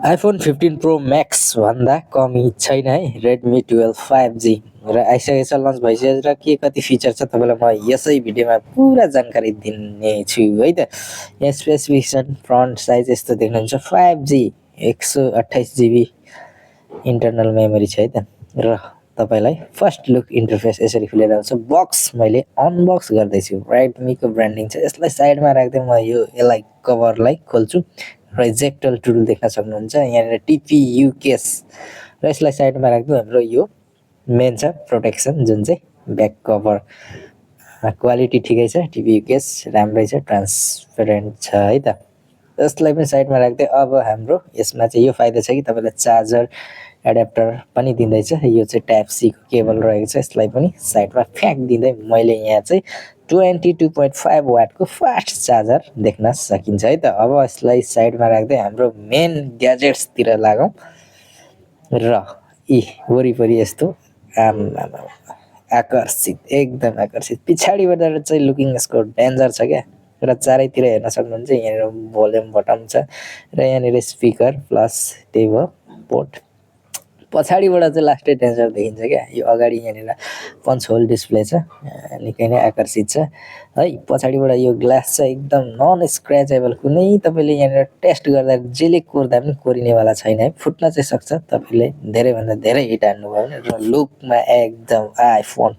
iPhone 15 Pro Max भन्दा कमी छैन है Redmi 12 5G र आइसकेको छ, लन्च भइसकेको छ र के कति फिचर छ तपाईँलाई म यसै भिडियोमा पुरा जानकारी दिने छु है त। यहाँ स्पेसिफिकेसन फ्रन्ट साइज यस्तो देख्नुहुन्छ, 5G 128 GB इन्टरनल मेमोरी छ है त। र तपाईँलाई फर्स्ट लुक इन्टरफेस यसरी खुलेर आउँछ। बक्स मैले अनबक्स गर्दैछु, रेडमीको ब्रान्डिङ छ। यसलाई साइडमा राख्दै म यसलाई कभरलाई खोल्छु र इजेक्टल टुल देख्न सक्नुहुन्छ। यहाँनिर टिपियु केस र यसलाई साइडमा राख्दै हाम्रो यो मेन छ प्रोटेक्सन, जुन चाहिँ ब्याक कभर क्वालिटी ठिकै छ, टिपियु केस राम्रै छ, ट्रान्सपेरेन्ट छ है त। यसलाई पनि साइडमा राख्दै अब हाम्रो यसमा चाहिँ यो फाइदा छ कि तपाईँलाई चार्जर एडाप्टर पनि दिँदैछ। यो चाहिँ टाइप सी को केबल रहेको छ। यसलाई पनि साइडमा फ्याँक दिँदै मैले यहाँ चाहिँ 22.5 वाटको फास्ट चार्जर देख्न सकिन्छ है त। अब यसलाई साइडमा राख्दै हाम्रो मेन ग्याजेट्सतिर लागौँ र यी वरिपरि यस्तो आमामा आकर्षित, एकदम आकर्षित। पछाडिबाट चाहिँ लुकिङ यसको डेन्जर छ क्या, र चारैतिर हेर्न सक्नुहुन्छ। यहाँनिर भोल्युम बटन छ र यहाँनिर स्पिकर प्लस त्यही भयो पोर्ट। पछाडिबाट चाहिँ लास्टै डेन्जर देखिन्छ क्या। यो अगाडि यहाँनिर पन्च होल डिस्प्ले छ, निकै नै आकर्षित छ है। पछाडिबाट यो ग्लास छ एकदम नन स्क्रैचेबल, कुनै तपाईँले यहाँनिर टेस्ट गर्दा जेले कोर्दा पनि कोरिनेवाला छैन है। फुट्न चाहिँ सक्छ तपाईँले धेरैभन्दा धेरै हिट हान्नुभयो भने। र लुकमा एकदम आइफोन